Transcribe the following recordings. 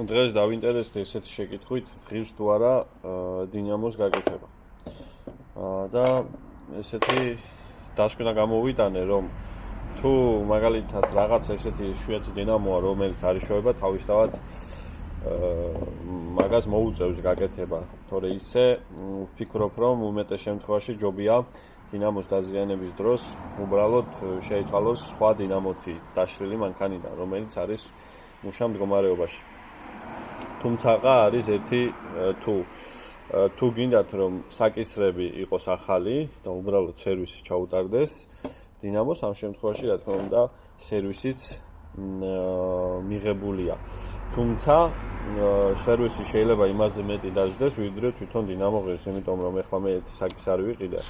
დღეს დავინტერესდი ესეთი შეკითხვით, ღირს თუ არა დინამოს გაკეთება. და ესეთი დასკვნა გამოვიტანე, რომ თუ მაგალითად რაღაცა ესეთი იშვიათი დინამოა, რომელიც არ იშოვება, თავისთავად მაგას მოუწევს გაკეთება. თორე ისე ვფიქრობ, რომ უმეტეს შემთხვევაში ჯობია დინამოს დაზიანების დროს უბრალოდ შეიცვალოს სხვა დინამოთი დაშლილი მანქანიდან, რომელიც არის მუშა მდგომარეობაში. თუმცა არის ერთი თუ გინდათ რომ საკისრები იყოს ახალი და უბრალოდ სერვისი ჩაუტარდეს დინამოს, ამ შემთხვევაში რა თქმა უნდა სერვისიც მიღებულია. თუმცა სერვისი შეიძლება იმაზე მეტი დაждდეს, ვიდრე თვითონ დინამო ღირს, იმიტომ რომ ეხლა მე ერთი საკისარი ვიყიდე,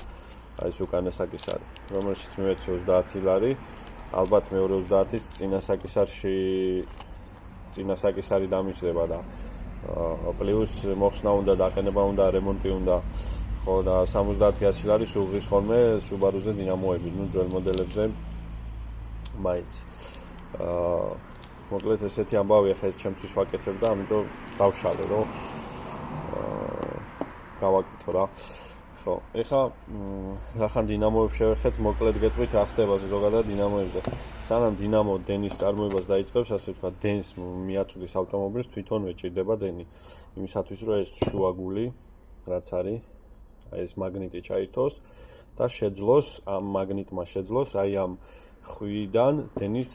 ეს უკანა საკისარი, რომელშიც მივეცი 30 ლარი, ალბათ მეორე 30-იც წინა საკისარი დამიჯდება და პლუს მოხსნა უნდა, დაყენება უნდა, რემონტი უნდა, ხო და 70-100 ლარი სულ ღირს ხოლმე Subaru-ზე დინამოები, ძველ მოდელებზე მაინც. მოკლედ ესეთი ამბავია, ხა ეს ჩემთვის ვაკეთებ და ამიტომ დავშალე, რომ გავაკეთო რა. ხო, ეხლა რახან დინამოებს შევეხეთ, მოკლედ გეტყვით რა ხდება ზოგადად დინამოებზე. სანამ დინამო დენის წარმოებას დაიწყებს, ასე ვთქვათ, დენს მიაწვდის ავტომობილს, თვითონვე ჭირდება დენი. იმისათვის, რომ ეს შუაგული, რაც არის, ეს მაგნიტი ჩაითოს და შეძლოს, ამ მაგნიტმა შეძლოს აი ამ ხვიდან დენის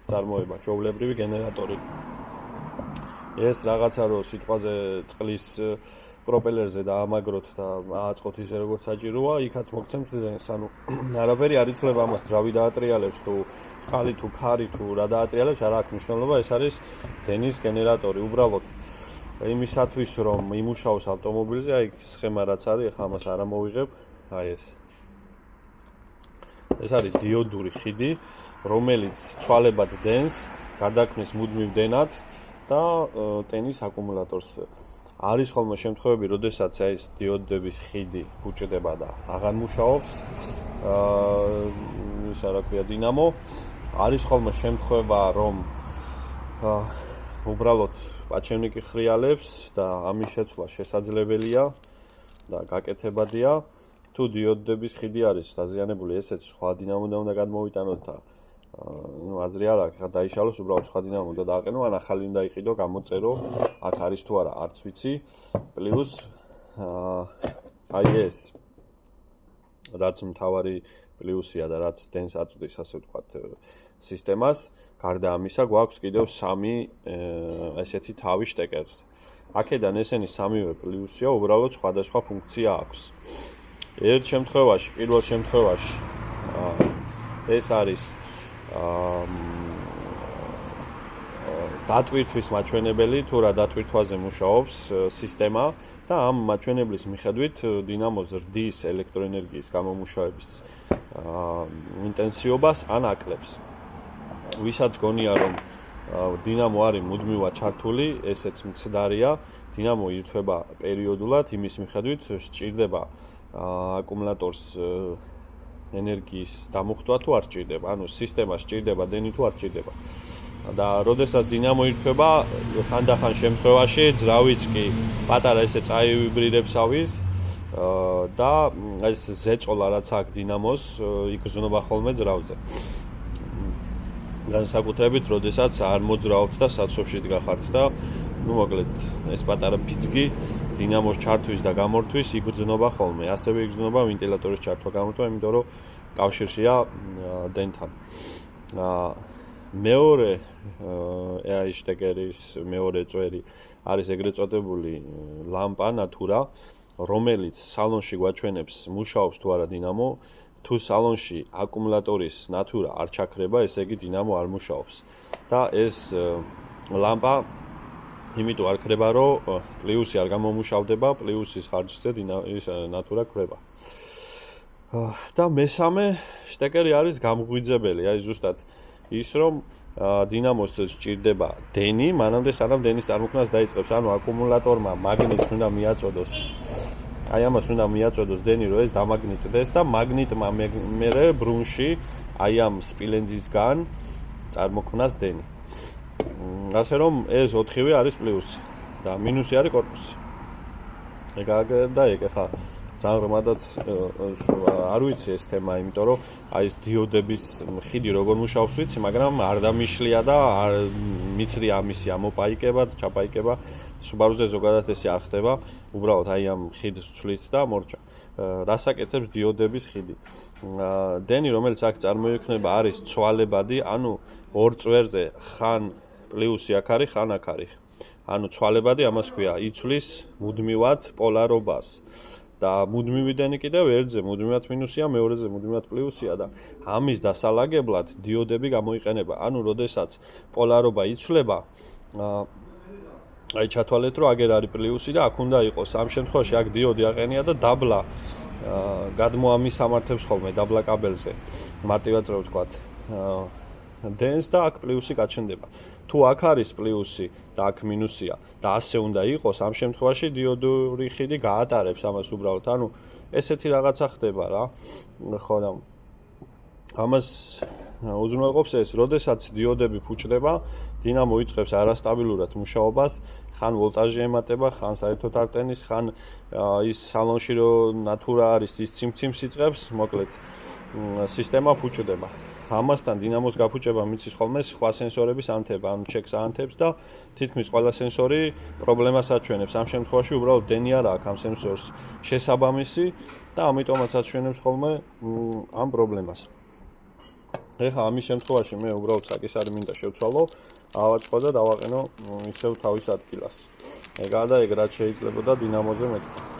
წარმოება, ჩვეულებრივი გენერატორი. ეს რაღაცა რო სიტყვაზე წყლის პროპელერზე დაამაგროთ და ააწყოთ ისე როგორც საჭიროა, იქაც მოგცემთ დენს. ანუ არაფერი არ იცლება ამას, ძრავი დაატრიალებს თუ წყალი თუ ქარი თუ რა დაატრიალებს, არ აქვს მნიშვნელობა, ეს არის დენის გენერატორი. უბრალოდ იმისათვის რომ იმუშაოს ავტომობილზე, აი სხემა რაც არის, ახლა ამას არ ამოვიღებ, აი ეს. ეს არის დიოდური ხიდი, რომელიც ცვალებად დენს, გადაქმნის მუდმივ დენად და ტენის აკუმულატორს. არის ხოლმე შემთხვევები, როდესაც ეს დიოდების ხიდი უჭდება და აღარ მუშაობს. ისა რა ქვია დინამო. არის ხოლმე შემთხვევა, რომ უბრალოდ პაჩევნიკი ხრიალებს და ამის შეცვლა შესაძლებელია და გაკეთებადია. თუ დიოდების ხიდი არის დაზიანებული, ესეც სხვა დინამოდან უნდა გადმოვიტანოთ და აზრი არ აქვს, ხა დაიშალოს, უბრალოდ სხვა დინამო უნდა დააყენო, ან ახალი უნდა იყიდო, გამოწერო, აქ არის თუ არა, არც ვიცი. პლუს აი ეს რაც მთავარი პლუსია და რაც დენს აწვდის, ასე ვთქვათ, სისტემას, გარდა ამისა, გვაქვს კიდევ 3 ესეთი თავი შტეკერს. აქედან ესენი 3-ვე პლუსია, უბრალოდ სხვადასხვა ფუნქცია აქვს. პირველ შემთხვევაში ეს არის დატვირთვის მაჩვენებელი, თუ რა დატვირთვაზე მუშაობს სისტემა და ამ მაჩვენებლის მიხედვით დინამო ზრდის ელექტროენერგიის გამომუშავების ინტენსივობას ან აკლებს. ვისაც გონია რომ დინამო არის მუდმივად ჩართული, ესეც მცდარია, დინამო ირთვება პერიოდულად, იმის მიხედვით სჭირდება აკუმულატორს ენერგიის დამუხტვა თუ არ სჭირდება, ანუ სისტემას სჭირდება დენი თუ არ სჭირდება. და როდესაც დინამო ირთვება, ხანდახან შემთხვევაში ძრავიც კი პატარა ესე წაივიბრირებს ავით და ეს ზეწოლა რაც აქვს დინამოს, იგრძნობა ხოლმე ძრავზე. განსაკუთრებით, როდესაც არ მოძრაობთ და საცობში დგახართ და მოკლედ ეს პატარა ფიცგი დინამოს ჩართვის და გამორთვის იგრძნობა ხოლმე. ასევე იგრძნობა ვენტილატორის ჩართვა გამორთვა, იმიტომ რომ კავშირშია დენთან. მეორე AI შტეკერის მეორე წვერი არის ეგრეთ წოდებული ლამპა ნატურა, რომელიც სალონში გვაჩვენებს მუშაობს თუ არა დინამო. თუ სალონში აკუმულატორის ნატურა არ ჩაქრება, ესე იგი დინამო არ მუშაობს. და ეს ლამპა იმიტომ არ ქრება, რომ პლუსი არ გამომუშავდება, პლუსის ხარჯზე ნატურა ქრება. და მესამე შტეკერი არის გამღვიძებელი, აი ზუსტად ის რომ დინამოს სჭირდება დენი, მანამდე სანამ დენის წარმოქმნას დაიწყებს, ანუ აკუმულატორმა მაგნიტს უნდა მიაწოდოს. აი ამას უნდა მიაწოდოს დენი, რომ ეს დამაგნიტდეს და მაგნიტმა მერე ბრუნში აი ამ სპილენძისგან წარმოქმნას დენი. ასე რომ ეს 4-ვე არის პლუსი და მინუსი არის კორპუსი. ეგ ახლა ძალიან ღრმადაც არ ვიცი ეს თემა, იმიტომ რომ აი ეს დიოდების ხიდი როგორ მუშაობს ვიცი, მაგრამ არ დამიშლია და არ მიცდი ამისი ამოპაიკება, ჩაპაიკება. Subaru-ზე ზოგადად ესე არ ხდება, უბრალოდ აი ამ ხიდს ვცვლით და მორჩა. რას აკეთებს დიოდების ხიდი? დენი, რომელიც აქ წარმოიქმნება, არის ცვალებადი, ანუ ორ წვერზე ხან პლუსი აქ არის, ხან აქ არის. ანუ ცვალებადი ამას ქვია, იცვლის მუდმივად პოლარობას. და მუდმივიდან კიდევ ერთზე მუდმივად მინუსია, მეორეზე მუდმივად პლუსია და ამის დასალაგებლად დიოდები გამოიყენება. ანუ როდესაც პოლარობა იცვლება, აი ჩათვალეთ რომ აგერ არის პლუსი და აქ უნდა იყოს. ამ შემთხვევაში აქ დიოდი აყენია და დაბლა გადმოამისამართებს ხოლმე დაბლა კაბელზე. მარტივად რო ვთქვათ, დენს და აქ პლუსი გაჩნდება. თუ აქ არის პლუსი და აქ მინუსია და ასე უნდა იყოს, ამ შემთხვევაში დიოდური ხიდი გაატარებს ამას უბრალოდ. ანუ ესეთი რაღაცა ხდება რა. ხო და ამას უზრუნველყოფს ეს, როდესაც დიოდები ფუჭდება, დინამო იწყებს არასტაბილურად მუშაობას, ხან ვოლტაჟი ემატება, ხან საერთოდ არ ტენის, ხან ის სალონში რო ნატურა არის, ის ციმციმს იწყებს, მოკლედ სისტემა ფუჭდება. ამასთან დინამოს გაფუჭება მიცის ხოლმე სხვა სენსორების ანთება, ანუ ჩეკს ანთებს და თითქმის ყველა სენსორი პრობლემას აჩვენებს. ამ შემთხვევაში უბრალოდ დენი არა აქვს ამ სენსორს შესაბამისი და ამიტომაც აჩვენებს ხოლმე ამ პრობლემას. ეხლა ამის შემთხვევაში მე უბრალოდ საკისარი მინდა შევცვალო, ავაწყო და დავაყენო ისევ თავის ადგილას. ეგაა და ეგ რაც შეიძლებოდა დინამოზე მეთქვა.